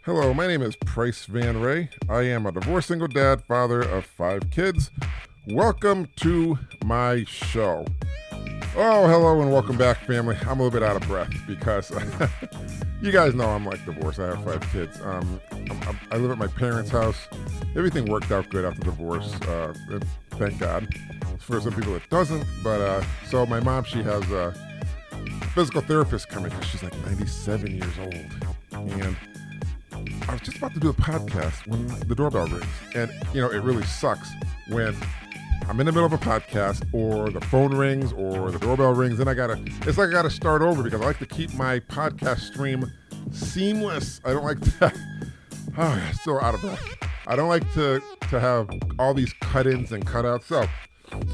Hello, my name is Price Van Ray. I am a divorced single dad, father of 5 kids. Welcome to my show. Oh, hello and welcome back, family. I'm a little bit out of breath because you guys know I'm like divorced. I have 5 kids. I live at my parents' house. Everything worked out good after divorce. Thank God. For some people it doesn't, but so my mom, she has a physical therapist coming because she's like 97 years old. And I was just about to do a podcast when the doorbell rings. And, you know, it really sucks when I'm in the middle of a podcast or the phone rings or the doorbell rings. And it's like I gotta start over because I like to keep my podcast stream seamless. I don't like to, still out of breath. I don't like to have all these cut-ins and cut-outs. So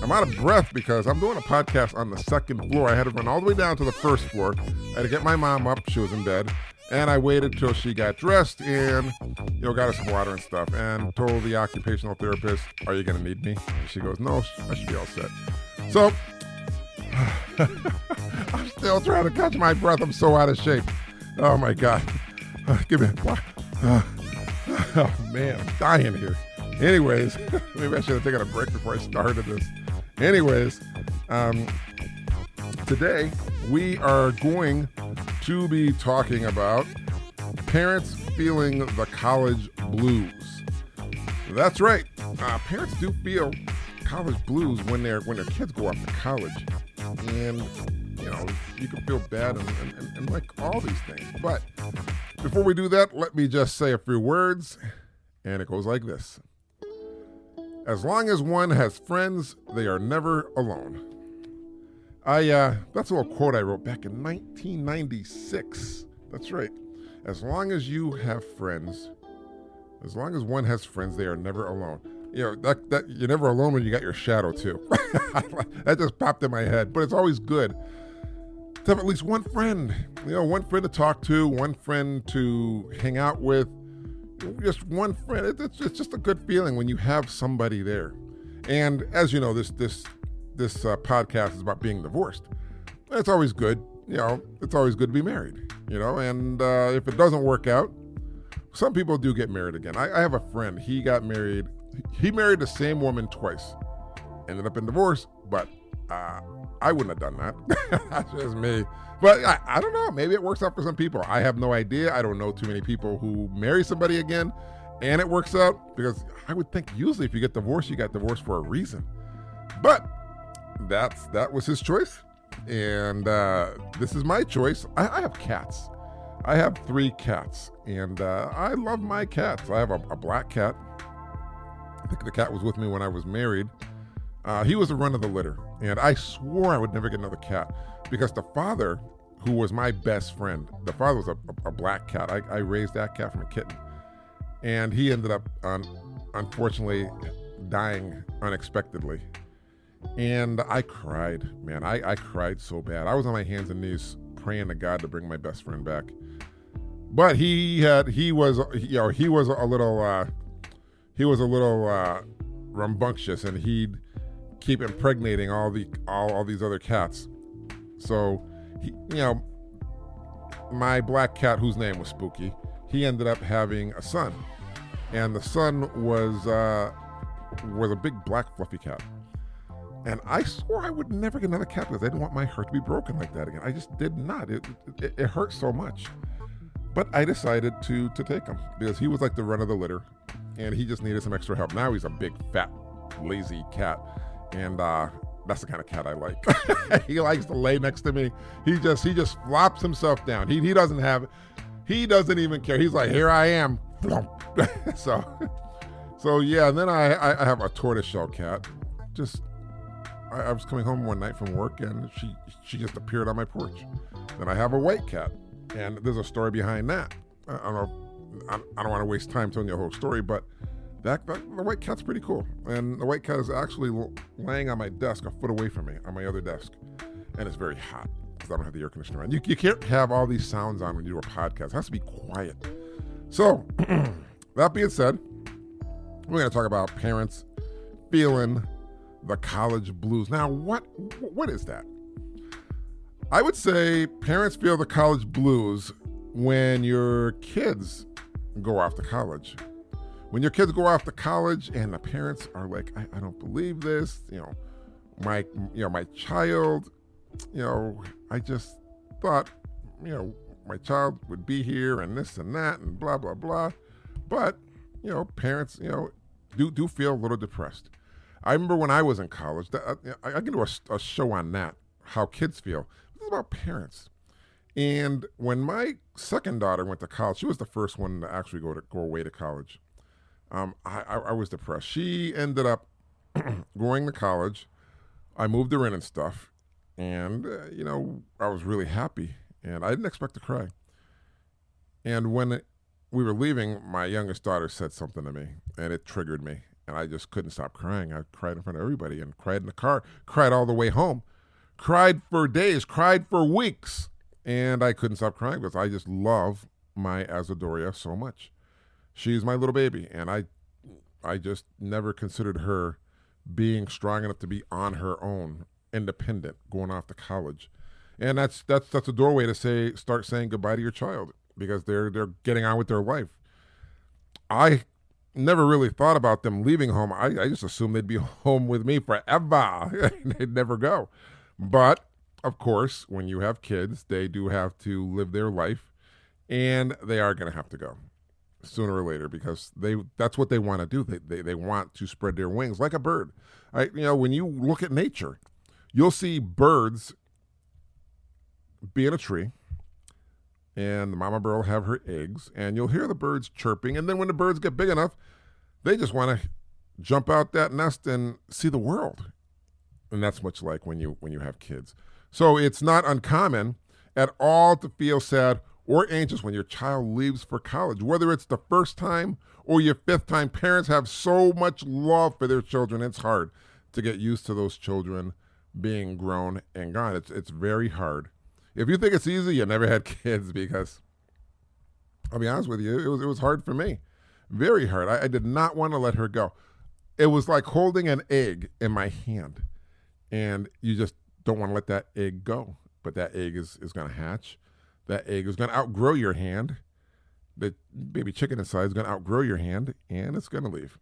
I'm out of breath because I'm doing a podcast on the 2nd floor. I had to run all the way down to the 1st floor. I had to get my mom up. She was in bed. And I waited till she got dressed and, got her some water and stuff and told the occupational therapist, "Are you going to need me?" And she goes, "No, I should be all set." So I'm still trying to catch my breath. I'm so out of shape. Oh, my God. Give me oh, man, I'm dying here. Anyways, maybe I should have taken a break before I started this. Anyways, today we are going to be talking about parents feeling the college blues. That's right. Parents do feel college blues when their kids go off to college. And, you can feel bad and like all these things. But before we do that, let me just say a few words. And it goes like this. As long as one has friends, they are never alone. That's a little quote I wrote back in 1996. That's right. As long as you have friends, as long as one has friends, they are never alone. That you're never alone when you got your shadow too. That just popped in my head. But it's always good to have at least one friend. One friend to talk to, one friend to hang out with. Just one friend. It's just a good feeling when you have somebody there. And as you know, this podcast is about being divorced. It's always good. It's always good to be married. And if it doesn't work out, some people do get married again. I have a friend. He got married. He married the same woman twice. Ended up in divorce, but I wouldn't have done that. That's just me. But I don't know. Maybe it works out for some people. I have no idea. I don't know too many people who marry somebody again and it works out, because I would think usually if you get divorced, you got divorced for a reason. But that was his choice. And this is my choice. I have cats. I have 3 cats. And I love my cats. I have a black cat. I think the cat was with me when I was married. He was the run of the litter. And I swore I would never get another cat because the father, who was my best friend, the father was a black cat. I raised that cat from a kitten. And he ended up, unfortunately, dying unexpectedly. And I cried, man. I cried so bad. I was on my hands and knees praying to God to bring my best friend back. But he was a little rambunctious, and he'd keep impregnating all these other cats. So my black cat, whose name was Spooky, he ended up having a son, and the son was a big black fluffy cat. And I swore I would never get another cat because I didn't want my heart to be broken like that again. I just did not. It hurt so much. But I decided to take him because he was like the run of the litter, and he just needed some extra help. Now he's a big, fat, lazy cat, and that's the kind of cat I like. He likes to lay next to me. He just flops himself down. He doesn't even care. He's like, here I am. So yeah. And then I have a tortoiseshell cat. I was coming home one night from work, and she just appeared on my porch. Then I have a white cat, and there's a story behind that. I don't want to waste time telling you the whole story, but the white cat's pretty cool. And the white cat is actually laying on my desk a foot away from me on my other desk, and it's very hot because I don't have the air conditioner on. You can't have all these sounds on when you do a podcast. It has to be quiet. So that being said, we're going to talk about parents feeling the college blues. Now, what is that? I would say parents feel the college blues when your kids go off to college. When your kids go off to college and the parents are like, I don't believe this, my child, I just thought, my child would be here and this and that and blah, blah, blah. But, parents, do feel a little depressed. I remember when I was in college, I can do a show on that, how kids feel. This is about parents. And when my second daughter went to college, she was the first one to actually go away to college. I was depressed. She ended up going to college. I moved her in and stuff. And, I was really happy. And I didn't expect to cry. And when we were leaving, my youngest daughter said something to me. And it triggered me. And I just couldn't stop crying. I cried in front of everybody and cried in the car. Cried all the way home. Cried for days. Cried for weeks. And I couldn't stop crying because I just love my Azadoria so much. She's my little baby, and I just never considered her being strong enough to be on her own, independent, going off to college. And that's a doorway to start saying goodbye to your child because they're getting on with their life. I never really thought about them leaving home. I just assumed they'd be home with me forever. They'd never go. But of course, when you have kids, they do have to live their life, and they are going to have to go sooner or later because that's what they want to do. They want to spread their wings like a bird. When you look at nature, you'll see birds be in a tree, and the mama bird will have her eggs, and you'll hear the birds chirping, and then when the birds get big enough, they just want to jump out that nest and see the world. And that's much like when you have kids. So it's not uncommon at all to feel sad or anxious when your child leaves for college, whether it's the first time or your fifth time. Parents have so much love for their children. It's hard to get used to those children being grown and gone. It's very hard. If you think it's easy, you never had kids because I'll be honest with you, it was hard for me. Very hard. I did not want to let her go. It was like holding an egg in my hand, and you just don't want to let that egg go. But that egg is going to hatch. That egg is going to outgrow your hand. The baby chicken inside is going to outgrow your hand, and it's going to leave.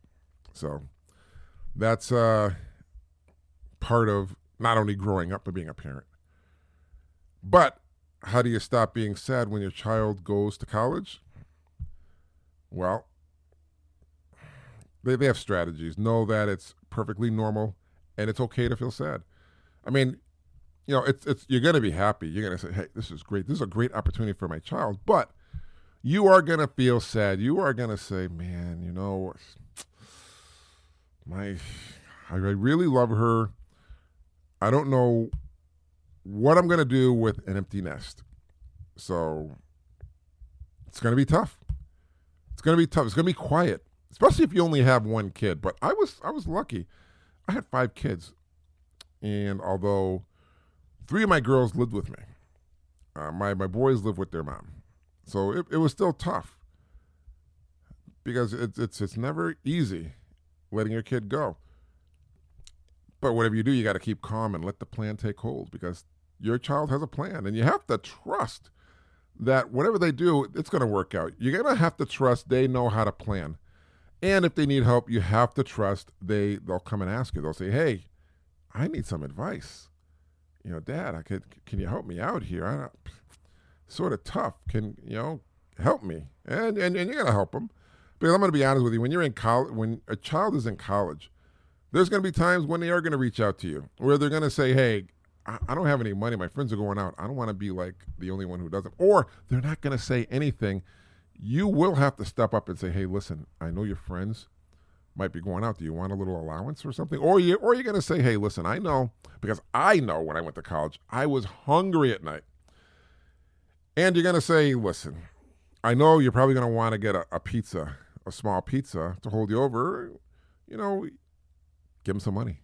So that's part of not only growing up, but being a parent. But how do you stop being sad when your child goes to college? Well, they have strategies. Know that it's perfectly normal, and it's okay to feel sad. I mean, it's you're going to be happy. You're going to say, hey, this is great. This is a great opportunity for my child. But you are going to feel sad. You are going to say, man, I really love her. I don't know what I'm going to do with an empty nest. So it's going to be tough. It's going to be tough. It's going to be quiet, especially if you only have one kid. But I was lucky. I had 5 kids. And although 3 of my girls lived with me, my boys lived with their mom. So it was still tough because it's never easy letting your kid go. But whatever you do, you got to keep calm and let the plan take hold because your child has a plan, and you have to trust that whatever they do, it's going to work out. You're going to have to trust they know how to plan. And if they need help, you have to trust they'll come and ask you. They'll say, hey, I need some advice. Dad, can you help me out here? Sort of tough. Can help me? And you're going to help them. Because I'm going to be honest with you, when you're in college, when a child is in college, there's going to be times when they are going to reach out to you, where they're going to say, hey, I don't have any money. My friends are going out. I don't want to be like the only one who doesn't. Or they're not going to say anything. You will have to step up and say, hey, listen, I know your friends might be going out. Do you want a little allowance or something? Or you're going to say, hey, listen, I know, because I know when I went to college, I was hungry at night. And you're going to say, listen, I know you're probably going to want to get a pizza, a small pizza to hold you over. Give them some money.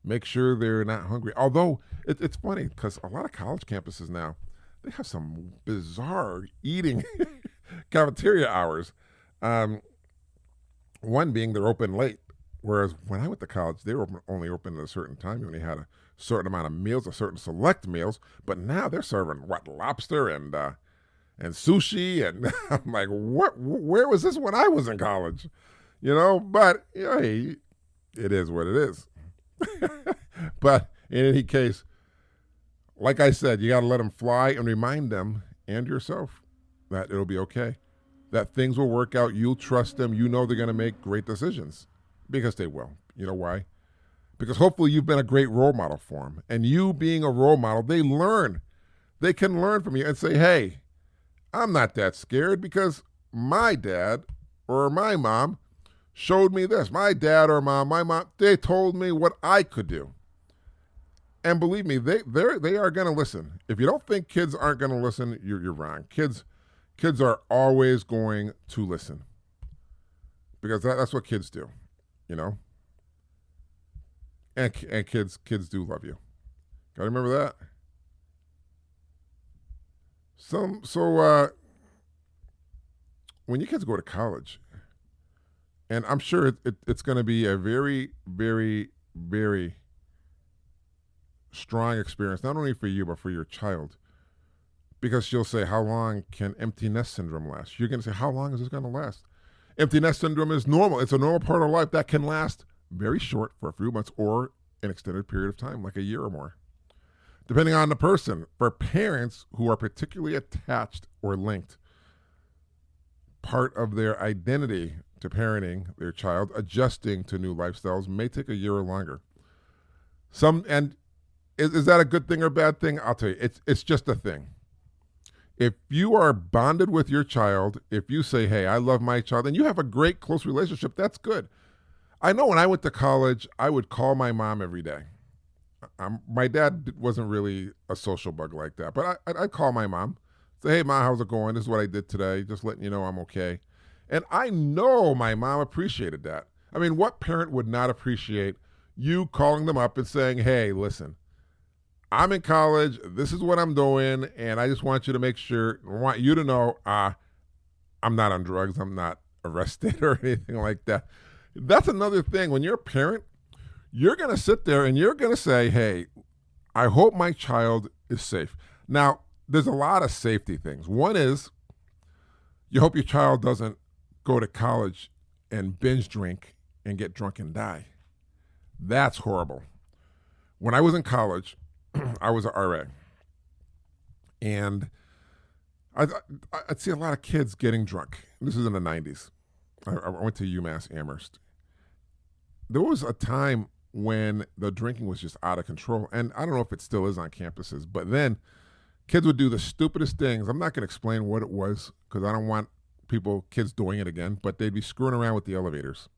Make sure they're not hungry. Although it's funny because a lot of college campuses now, they have some bizarre eating cafeteria hours. One being they're open late. Whereas when I went to college, they were only open at a certain time. You only had a certain amount of meals, a certain select meals. But now they're serving lobster and and sushi, and I'm like, what? Where was this when I was in college? But hey, it is what it is. But in any case, like I said, you got to let them fly and remind them and yourself that it'll be okay, that things will work out. You'll trust them. You know they're going to make great decisions because they will. You know why? Because hopefully you've been a great role model for them. And you being a role model, they learn. They can learn from you and say, hey, I'm not that scared because my dad or my mom showed me this. My dad or my mom, they told me what I could do. And believe me, they are going to listen. If you don't think kids aren't going to listen, you're wrong. Kids are always going to listen because that's what kids do, And kids do love you. Got to remember that. So when your kids go to college, and I'm sure it's going to be a very, very, very strong experience, not only for you, but for your child. Because she'll say, how long can empty nest syndrome last? You're going to say, how long is this going to last? Empty nest syndrome is normal. It's a normal part of life that can last very short for a few months or an extended period of time, like a year or more, depending on the person. For parents who are particularly attached or linked, part of their identity to parenting their child, adjusting to new lifestyles, may take a year or longer. Is that a good thing or bad thing? I'll tell you, it's just a thing. If you are bonded with your child, if you say, hey, I love my child, and you have a great, close relationship, that's good. I know when I went to college, I would call my mom every day. My dad wasn't really a social bug like that, but I'd call my mom, say, hey, Ma, how's it going? This is what I did today. Just letting you know I'm okay. And I know my mom appreciated that. I mean, what parent would not appreciate you calling them up and saying, hey, listen, I'm in college, this is what I'm doing, and I just want you to make sure, I want you to know I'm not on drugs, I'm not arrested or anything like that. That's another thing. When you're a parent, you're going to sit there and you're going to say, hey, I hope my child is safe. Now, there's a lot of safety things. One is you hope your child doesn't go to college and binge drink and get drunk and die. That's horrible. When I was in college, I was an RA, and I'd see a lot of kids getting drunk. This is in the 90s. I went to UMass Amherst. There was a time when the drinking was just out of control, and I don't know if it still is on campuses, but then kids would do the stupidest things. I'm not going to explain what it was because I don't want kids doing it again, but they'd be screwing around with the elevators.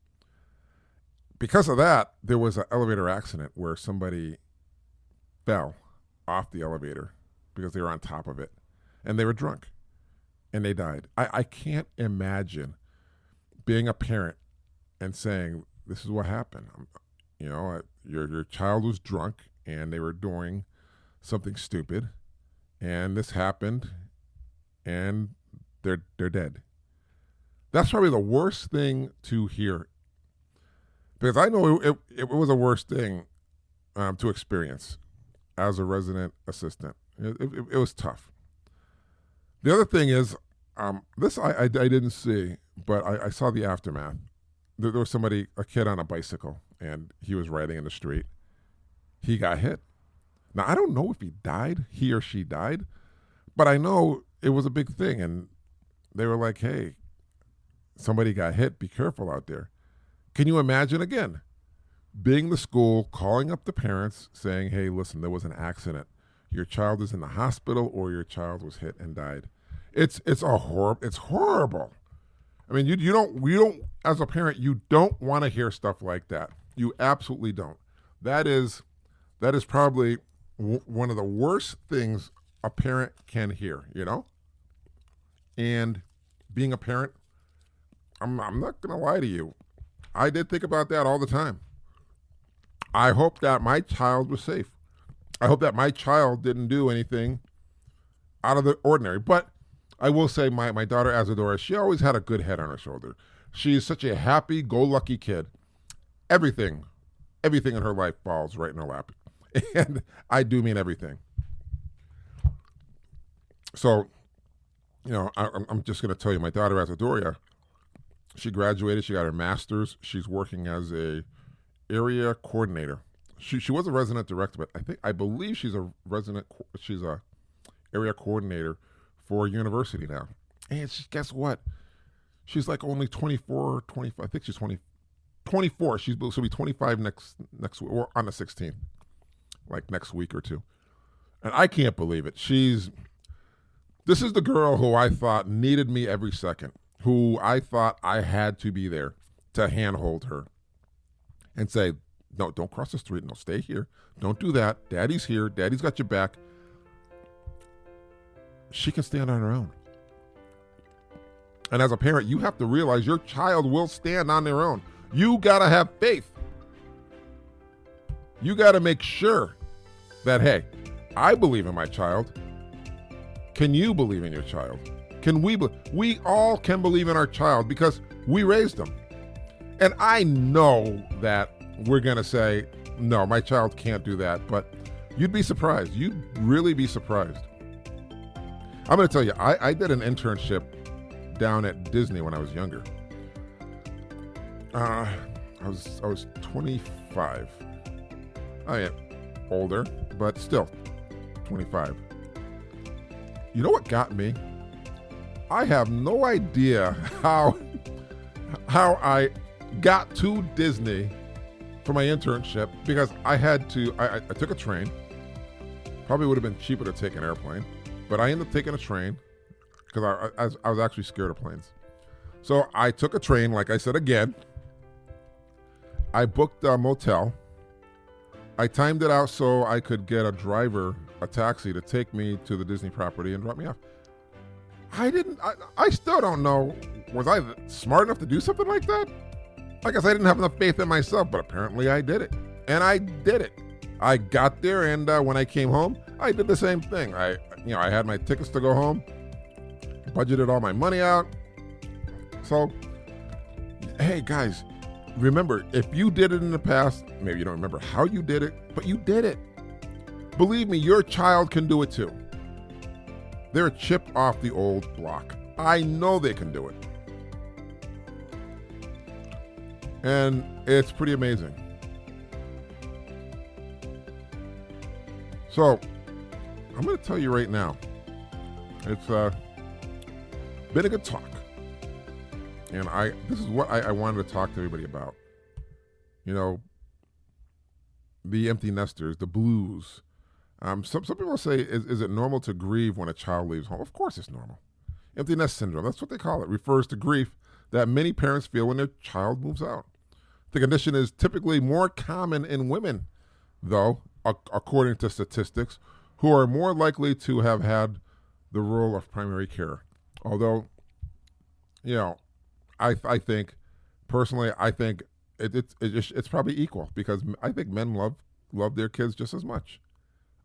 Because of that, there was an elevator accident where somebody fell off the elevator because they were on top of it and they were drunk and they died. I can't imagine being a parent and saying, this is what happened. Your child was drunk and they were doing something stupid and this happened and they're dead. That's probably the worst thing to hear, because I know it was a worst thing to experience as a resident assistant. It was tough. The other thing is, this I didn't see, but I saw the aftermath. There was a kid on a bicycle, and he was riding in the street. He got hit. Now, I don't know if he or she died, but I know it was a big thing, and they were like, hey, somebody got hit. Be careful out there. Can you imagine, again, being the school, calling up the parents, saying, hey, listen, there was an accident. Your child is in the hospital or your child was hit and died. It's horrible. I mean, you don't, as a parent, you don't want to hear stuff like that. You absolutely don't. That is probably one of the worst things a parent can hear, And being a parent, I'm not going to lie to you. I did think about that all the time. I hope that my child was safe. I hope that my child didn't do anything out of the ordinary. But I will say my daughter Azadora, she always had a good head on her shoulder. She's such a happy-go-lucky kid. Everything in her life falls right in her lap. And I do mean everything. So, I'm just going to tell you, my daughter Azadoria, she graduated. She got her master's. She's working as a area coordinator. She was a resident director, but I believe she's a resident. She's a area coordinator for a university now. And guess what? She's like only 24, 25. I think she's 24. She'll be 25 next week, or on the 16th, like next week or two. And I can't believe it. This is the girl who I thought needed me every second, who I thought I had to be there to handhold her and say, no, don't cross the street. No, stay here. Don't do that. Daddy's here. Daddy's got your back. She can stand on her own. And as a parent, you have to realize your child will stand on their own. You got to have faith. You got to make sure that, hey, I believe in my child. Can you believe in your child? Can we all can believe in our child because we raised them. And I know that we're going to say, no, my child can't do that. But you'd be surprised. You'd really be surprised. I'm going to tell you, I did an internship down at Disney when I was younger. I was 25. I am older, but still 25. You know what got me? I have no idea how I got to Disney for my internship because I took a train. Probably would have been cheaper to take an airplane, but I ended up taking a train because I was actually scared of planes. So I took a train, like I said again. I booked a motel. I timed it out so I could get a taxi to take me to the Disney property and drop me off. I still don't know, was I smart enough to do something like that? I guess I didn't have enough faith in myself, but apparently I did it. And I did it. I got there, and when I came home, I did the same thing. I had my tickets to go home, budgeted all my money out. So, hey guys, remember, if you did it in the past, maybe you don't remember how you did it, but you did it. Believe me, your child can do it too. They're a chip off the old block. I know they can do it. And it's pretty amazing. So, I'm going to tell you right now, it's been a good talk. And this is what I wanted to talk to everybody about. You know, the empty nesters, the blues. Some people say, is it normal to grieve when a child leaves home? Of course it's normal. Empty nest syndrome, that's what they call it, refers to grief that many parents feel when their child moves out. The condition is typically more common in women, though, according to statistics, who are more likely to have had the role of primary care. Although, I think, personally, it's probably equal because I think men love their kids just as much.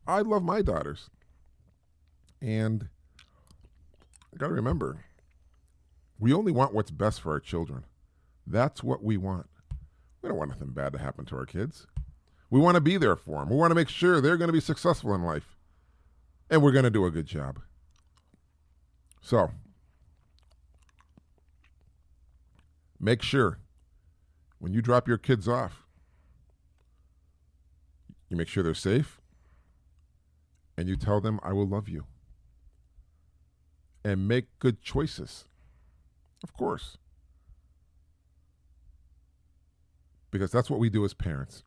I love my daughters. And I got to remember, we only want what's best for our children. That's what we want. We don't want nothing bad to happen to our kids. We want to be there for them. We want to make sure they're going to be successful in life. And we're going to do a good job. So, make sure when you drop your kids off, you make sure they're safe. And you tell them, I will love you. And make good choices. Of course. Because that's what we do as parents.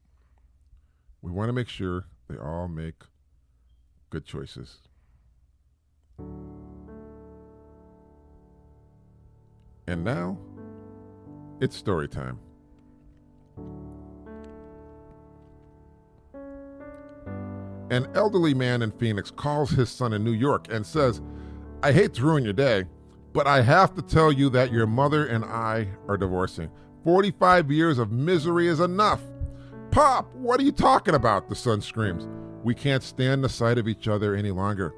We want to make sure they all make good choices. And now, it's story time. An elderly man in Phoenix calls his son in New York and says, I hate to ruin your day, but I have to tell you that your mother and I are divorcing. 45 years of misery is enough. Pop, what are you talking about? The son screams. We can't stand the sight of each other any longer.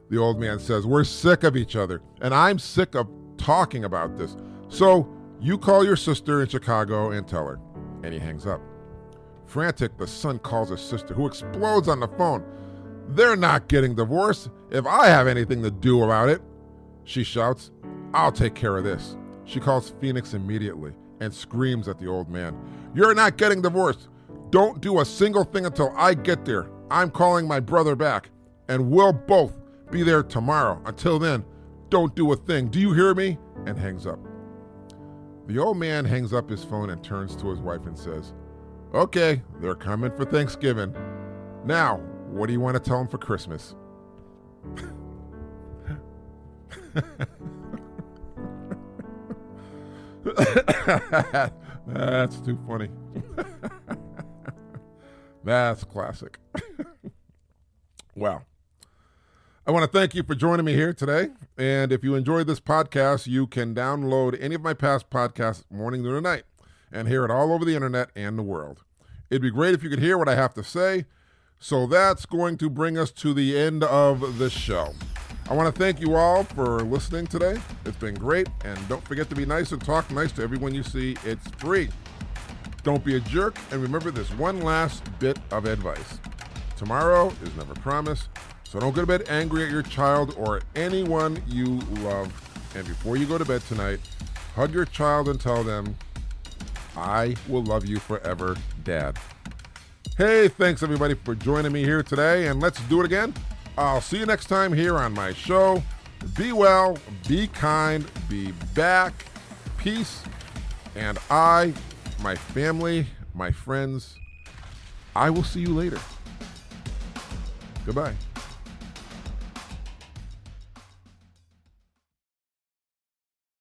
The old man says, we're sick of each other, and I'm sick of talking about this. So you call your sister in Chicago and tell her. And he hangs up. Frantic, the son calls his sister, who explodes on the phone. They're not getting divorced if I have anything to do about it. She shouts, "I'll take care of this." She calls Phoenix immediately and screams at the old man, "You're not getting divorced. Don't do a single thing until I get there. I'm calling my brother back, and we'll both be there tomorrow. Until then, don't do a thing. Do you hear me?" And hangs up. The old man hangs up his phone and turns to his wife and says, "Okay, they're coming for Thanksgiving. Now, what do you want to tell them for Christmas?" That's too funny. That's classic. Well, I want to thank you for joining me here today. And if you enjoyed this podcast, you can download any of my past podcasts morning, noon, and night and hear it all over the internet and the world. It'd be great if you could hear what I have to say. So that's going to bring us to the end of the show. I want to thank you all for listening today. It's been great. And don't forget to be nice and talk nice to everyone you see. It's free. Don't be a jerk. And remember this one last bit of advice. Tomorrow is never promised. So don't go to bed angry at your child or anyone you love. And before you go to bed tonight, hug your child and tell them, "I will love you forever, Dad." Hey, thanks everybody for joining me here today. And let's do it again. I'll see you next time here on my show. Be well, be kind, be back, peace, and I, my family, my friends, I will see you later. Goodbye.